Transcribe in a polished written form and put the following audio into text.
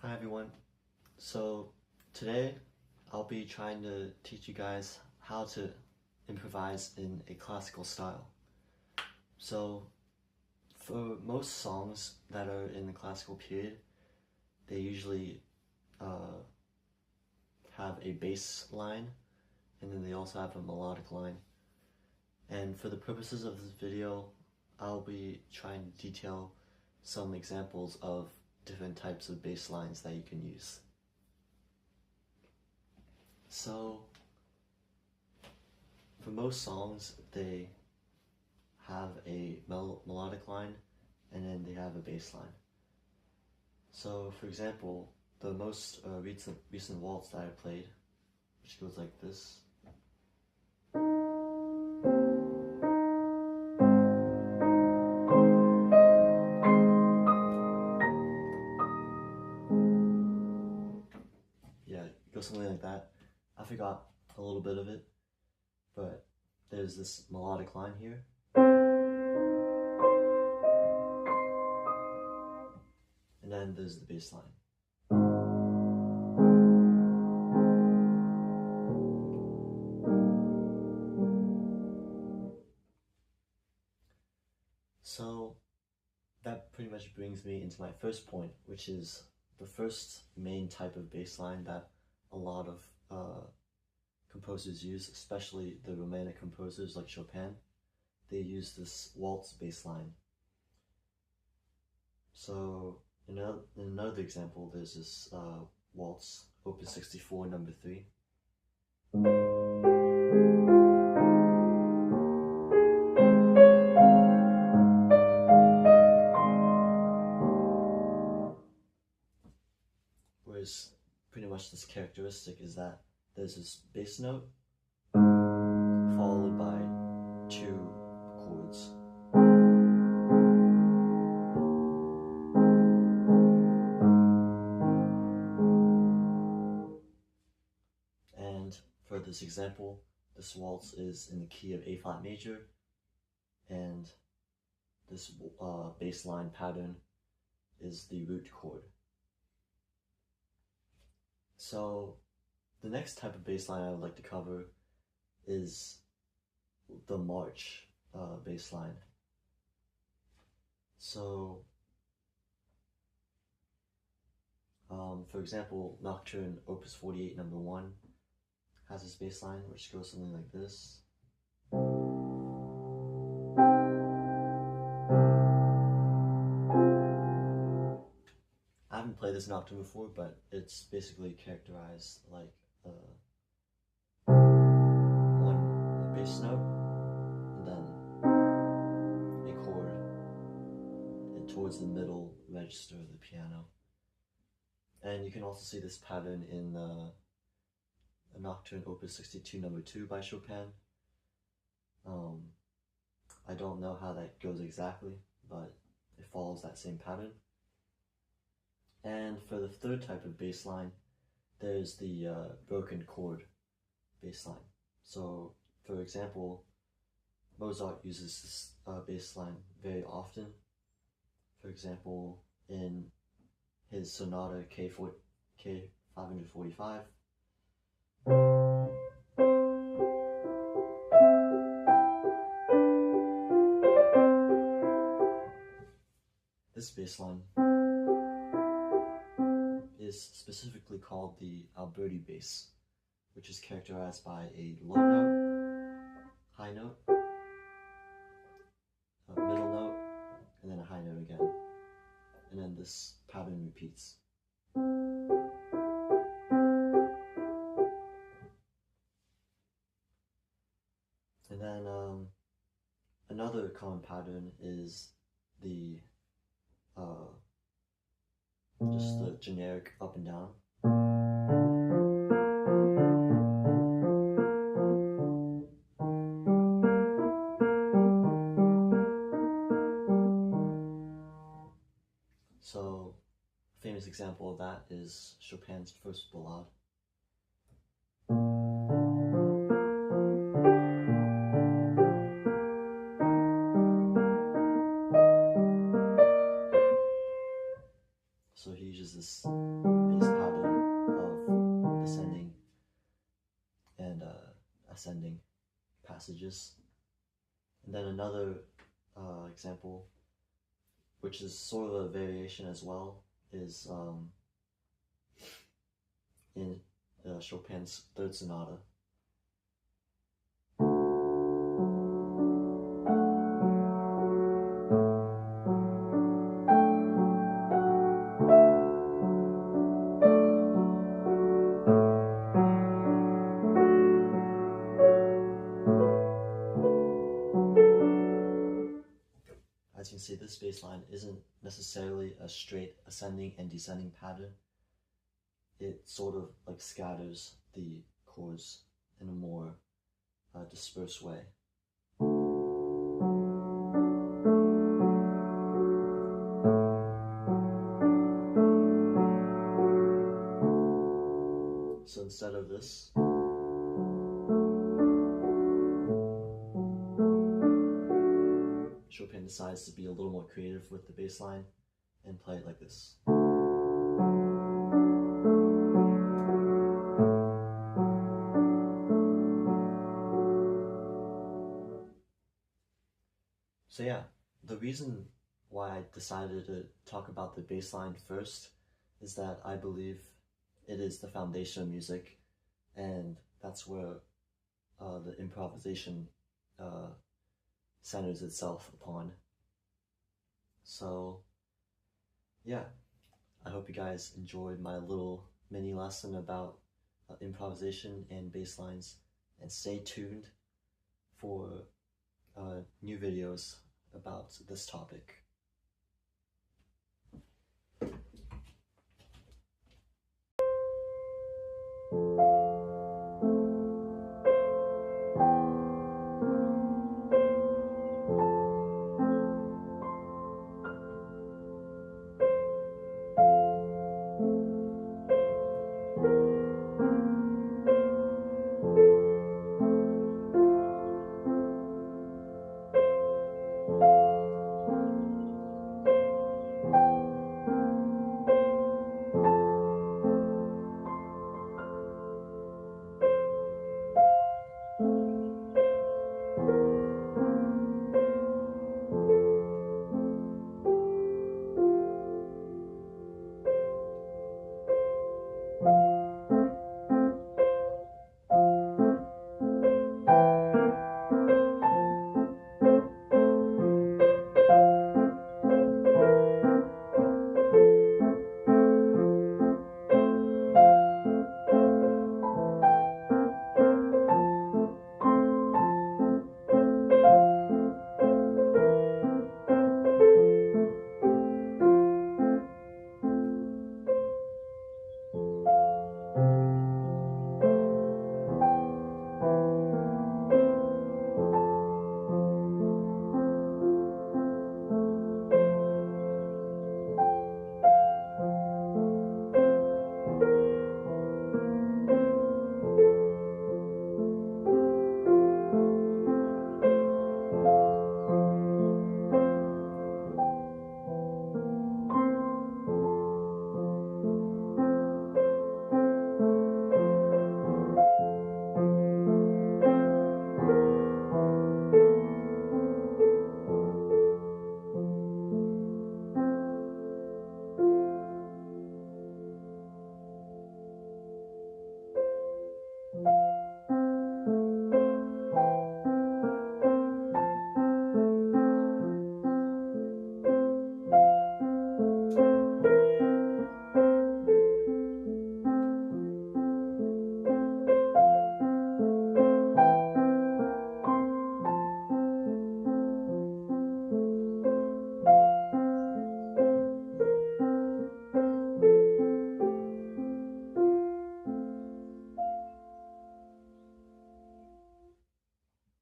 Hi everyone. So today I'll be trying to teach you guys how to improvise in a classical style. So for most songs that are in the classical period, they usually have a bass line, and then they also have a melodic line. And for the purposes of this video, I'll be trying to detail some examples of different types of bass lines that you can use. So for most songs, they have a melodic line and then they have a bass line. So for example, the most recent waltz that I played, which goes like this. Yeah, it goes something like that. I forgot a little bit of it, but there's this melodic line here. And then there's the bass line. So that pretty much brings me into my first point, which is the first main type of bass line that a lot of composers use, especially the Romantic composers like Chopin. They use this waltz bass line. So in another example, there's this waltz, Opus 64, number 3. Whereas pretty much this characteristic is that there's this bass note followed by 2 chords. And for this example, this waltz is in the key of A flat major, and this bass line pattern is the root chord. So the next type of bass line I would like to cover is the march bass line. So for example, Nocturne Opus 48 number 1 has this bass line which goes something like this. I haven't played this nocturne before, but it's basically characterized like a bass note and then a chord towards the middle register of the piano. And you can also see this pattern in a Nocturne Opus 62 number 2 by Chopin. I don't know how that goes exactly, but it follows that same pattern. And for the third type of bass line, there's the broken chord bass line. So, for example, Mozart uses this bass line very often. For example, in his sonata K545. This bass line is specifically called the Alberti Bass, which is characterized by a low note, high note, a middle note, and then a high note again. And then this pattern repeats. And then another common pattern is the just the generic up and down. So, a famous example of that is Chopin's First Ballade. So he uses this passages. And then another example, which is sort of a variation as well, is in Chopin's Third Sonata. As you can see, this bass line isn't necessarily a straight ascending and descending pattern. It sort of like scatters the chords in a more dispersed way. So instead of this, Chopin decides to be a little more creative with the bass line and play it like this. So yeah, the reason why I decided to talk about the bass line first is that I believe it is the foundation of music, and that's where the improvisation centers itself upon. So yeah, I hope you guys enjoyed my little mini lesson about improvisation and bass lines, and stay tuned for new videos about this topic.